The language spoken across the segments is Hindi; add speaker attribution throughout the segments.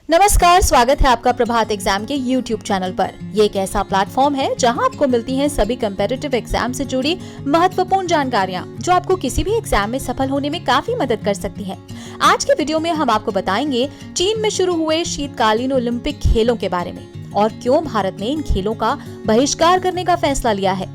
Speaker 1: नमस्कार, स्वागत है आपका प्रभात एग्जाम के YouTube चैनल पर। ये एक ऐसा प्लेटफॉर्म है जहां आपको मिलती हैं सभी कम्पेटिटिव एग्जाम से जुड़ी महत्वपूर्ण जानकारियां जो आपको किसी भी एग्जाम में सफल होने में काफी मदद कर सकती हैं। आज के वीडियो में हम आपको बताएंगे चीन में शुरू हुए शीतकालीन ओलंपिक खेलों के बारे में और क्यों भारत ने इन खेलों का बहिष्कार करने का फैसला लिया है।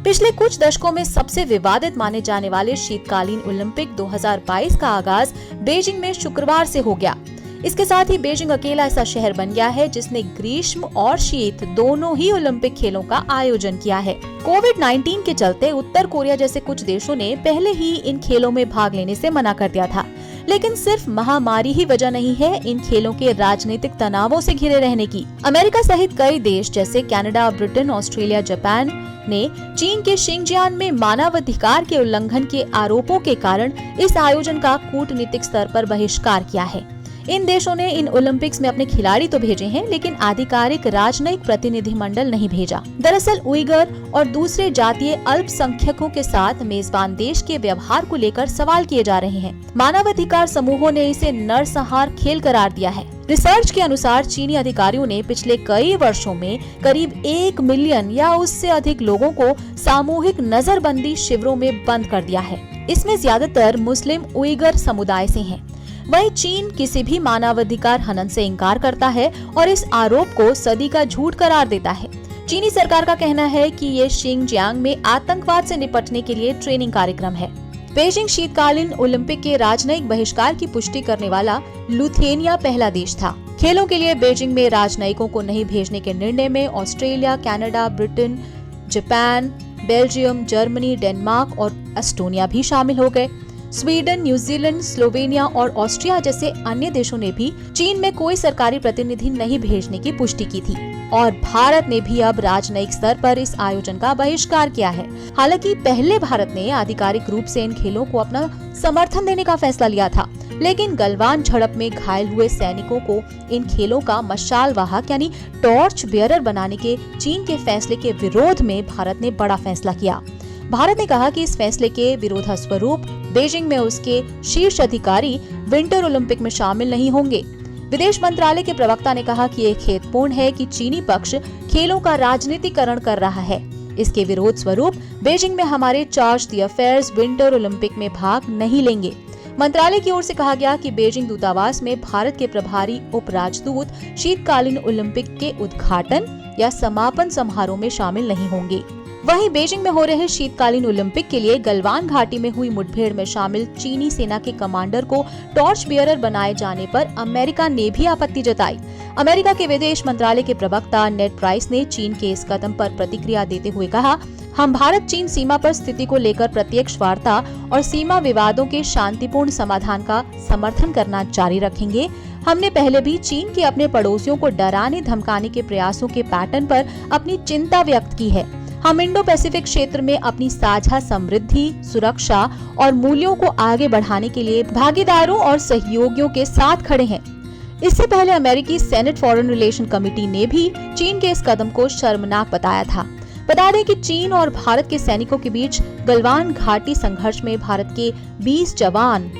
Speaker 1: पिछले कुछ दशकों में सबसे विवादित माने जाने वाले शीतकालीन ओलंपिक 2022 का आगाज बीजिंग में शुक्रवार से हो गया। इसके साथ ही बीजिंग अकेला ऐसा शहर बन गया है जिसने ग्रीष्म और शीत दोनों ही ओलंपिक खेलों का आयोजन किया है। कोविड-19 के चलते उत्तर कोरिया जैसे कुछ देशों ने पहले ही इन खेलों में भाग लेने से मना कर दिया था, लेकिन सिर्फ महामारी ही वजह नहीं है इन खेलों के राजनीतिक तनावों से घिरे रहने की। अमेरिका सहित कई देश जैसे कनाडा, ब्रिटेन, ऑस्ट्रेलिया, जापान ने चीन के शिंगजियांग में मानवाधिकार के उल्लंघन के आरोपों के कारण इस आयोजन का कूटनीतिक स्तर पर बहिष्कार किया है। इन देशों ने इन ओलंपिक्स में अपने खिलाड़ी तो भेजे हैं, लेकिन आधिकारिक राजनयिक प्रतिनिधिमंडल नहीं भेजा। दरअसल उइगर और दूसरे जातीय अल्पसंख्यकों के साथ मेजबान देश के व्यवहार को लेकर सवाल किए जा रहे हैं। मानवाधिकार समूहों ने इसे नरसंहार खेल करार दिया है। रिसर्च के अनुसार चीनी अधिकारियों ने पिछले कई वर्षों में करीब 1 मिलियन या उससे अधिक लोगों को सामूहिक नजरबंदी शिविरों में बंद कर दिया है। इसमें ज्यादातर मुस्लिम उइगर समुदाय से हैं। वहीं चीन किसी भी मानवाधिकार हनन से इनकार करता है और इस आरोप को सदी का झूठ करार देता है। चीनी सरकार का कहना है कि ये शिंगजियांग में आतंकवाद से निपटने के लिए ट्रेनिंग कार्यक्रम है। बीजिंग शीतकालीन ओलंपिक के राजनयिक बहिष्कार की पुष्टि करने वाला लिथुआनिया पहला देश था। खेलों के लिए बीजिंग में राजनयिकों को नहीं भेजने के निर्णय में Australia, Canada, Britain, Japan, Belgium, Germany, Denmark और एस्टोनिया भी शामिल हो गए। स्वीडन, न्यूजीलैंड, स्लोवेनिया और ऑस्ट्रिया जैसे अन्य देशों ने भी चीन में कोई सरकारी प्रतिनिधि नहीं भेजने की पुष्टि की थी और भारत ने भी अब राजनयिक स्तर पर इस आयोजन का बहिष्कार किया है। हालांकि पहले भारत ने आधिकारिक रूप से इन खेलों को अपना समर्थन देने का फैसला लिया था, लेकिन गलवान झड़प में घायल हुए सैनिकों को इन खेलों का मशाल वाहक यानी टॉर्च बियरर बनाने के चीन के फैसले के विरोध में भारत ने बड़ा फैसला किया। भारत ने कहा कि इस फैसले के विरोधास्वरूप बीजिंग में उसके शीर्ष अधिकारी विंटर ओलंपिक में शामिल नहीं होंगे। विदेश मंत्रालय के प्रवक्ता ने कहा कि यह खेदपूर्ण है कि चीनी पक्ष खेलों का राजनीतिकरण कर रहा है। इसके विरोध स्वरूप बीजिंग में हमारे charge the affairs winter Olympic में भाग नहीं लेंगे। मंत्रालय की ओर से कहा गया कि बीजिंग दूतावास में भारत के प्रभारी उप राजदूत शीतकालीन ओलंपिक के उद्घाटन या समापन समारोह में शामिल नहीं होंगे। वहीं बीजिंग में हो रहे शीतकालीन ओलंपिक के लिए गलवान घाटी में हुई मुठभेड़ में शामिल चीनी सेना के कमांडर को टॉर्च बियरर बनाए जाने पर अमेरिका ने भी आपत्ति जताई। अमेरिका के विदेश मंत्रालय के प्रवक्ता नेड प्राइस ने चीन के इस कदम पर प्रतिक्रिया देते हुए कहा, हम भारत चीन सीमा पर स्थिति को लेकर प्रत्यक्ष वार्ता और सीमा विवादों के शांतिपूर्ण समाधान का समर्थन करना जारी रखेंगे। हमने पहले भी चीन के अपने पड़ोसियों को डराने धमकाने के प्रयासों के पैटर्न पर अपनी चिंता व्यक्त की है। हम इंडो पैसिफिक क्षेत्र में अपनी साझा समृद्धि, सुरक्षा और मूल्यों को आगे बढ़ाने के लिए भागीदारों और सहयोगियों के साथ खड़े हैं। इससे पहले अमेरिकी सेनेट फॉरेन रिलेशन कमेटी ने भी चीन के इस कदम को शर्मनाक बताया था। बता दें कि चीन और भारत के सैनिकों के बीच गलवान घाटी संघर्ष में भारत के 20 जवान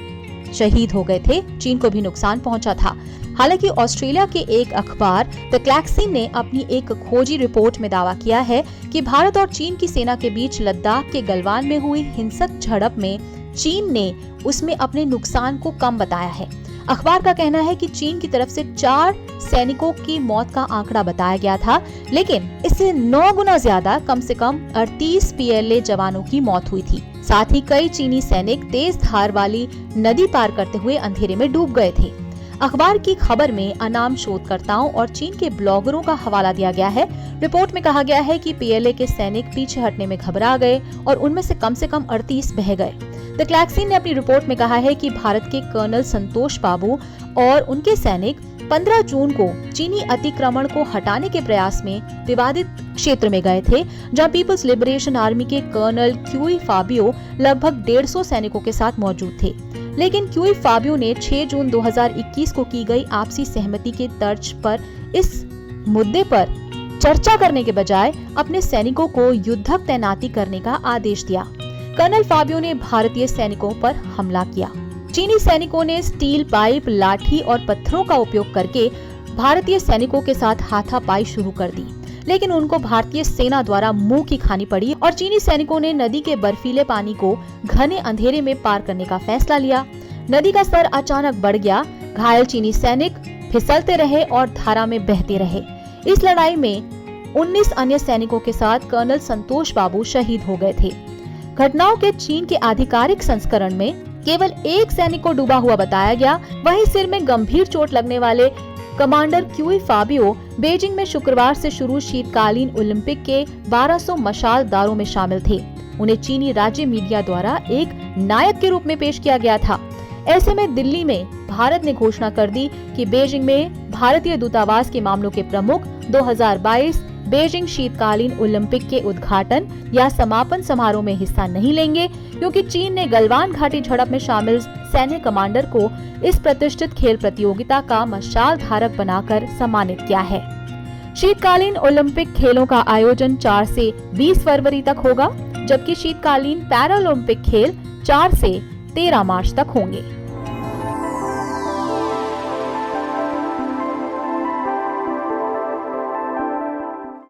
Speaker 1: शहीद हो गए थे। चीन को भी नुकसान पहुंचा था। हालांकि ऑस्ट्रेलिया के एक अखबार द क्लैक्सिन ने अपनी एक खोजी रिपोर्ट में दावा किया है कि भारत और चीन की सेना के बीच लद्दाख के गलवान में हुई हिंसक झड़प में चीन ने उसमें अपने नुकसान को कम बताया है। अखबार का कहना है कि चीन की तरफ से 4 सैनिकों की मौत का आंकड़ा बताया गया था, लेकिन इससे 9 गुना ज्यादा कम से कम 38 पीएलए जवानों की मौत हुई थी। साथ ही कई चीनी सैनिक तेज धार वाली नदी पार करते हुए अंधेरे में डूब गए थे। अखबार की खबर में अनाम शोधकर्ताओं और चीन के ब्लॉगरों का हवाला दिया गया है। रिपोर्ट में कहा गया है कि पीएलए के सैनिक पीछे हटने में घबरा गए और उनमें से कम 38 बह गए। द क्लैक्सिन ने अपनी रिपोर्ट में कहा है कि भारत के कर्नल संतोष बाबू और उनके सैनिक 15 जून को चीनी अतिक्रमण को हटाने के प्रयास में विवादित क्षेत्र में गए थे, जहां पीपल्स लिबरेशन आर्मी के कर्नल क्यूई फाबियो लगभग 150 सैनिकों के साथ मौजूद थे। लेकिन क्यूई फाबियो ने 6 जून 2021 को की गई आपसी सहमति के तर्ज पर इस मुद्दे पर चर्चा करने के बजाय अपने सैनिकों को युद्धक तैनाती करने का आदेश दिया। कर्नल फाबियो ने भारतीय सैनिकों पर हमला किया। चीनी सैनिकों ने स्टील पाइप, लाठी और पत्थरों का उपयोग करके भारतीय सैनिकों के साथ हाथापाई शुरू कर दी, लेकिन उनको भारतीय सेना द्वारा मुंह की खानी पड़ी और चीनी सैनिकों ने नदी के बर्फीले पानी को घने अंधेरे में पार करने का फैसला लिया। नदी का स्तर अचानक बढ़ गया, घायल चीनी सैनिक फिसलते रहे और धारा में बहते रहे। इस लड़ाई में 19 अन्य सैनिकों के साथ कर्नल संतोष बाबू शहीद हो गए थे। घटनाओं के चीन के आधिकारिक संस्करण में केवल एक सैनिक को डूबा हुआ बताया गया। वहीं सिर में गंभीर चोट लगने वाले कमांडर क्यूई फाबियो बीजिंग में शुक्रवार से शुरू शीतकालीन ओलंपिक के 1200 मशालदारों में शामिल थे। उन्हें चीनी राज्य मीडिया द्वारा एक नायक के रूप में पेश किया गया था। ऐसे में दिल्ली में भारत ने घोषणा कर दी कि बीजिंग में भारतीय दूतावास के मामलों के प्रमुख 2022 बीजिंग शीतकालीन ओलंपिक के उद्घाटन या समापन समारोह में हिस्सा नहीं लेंगे, क्योंकि चीन ने गलवान घाटी झड़प में शामिल सैन्य कमांडर को इस प्रतिष्ठित खेल प्रतियोगिता का मशाल धारक बनाकर सम्मानित किया है। शीतकालीन ओलंपिक खेलों का आयोजन 4 से 20 फरवरी तक होगा, जबकि शीतकालीन पैरालंपिक खेल 4 से 13 मार्च तक होंगे।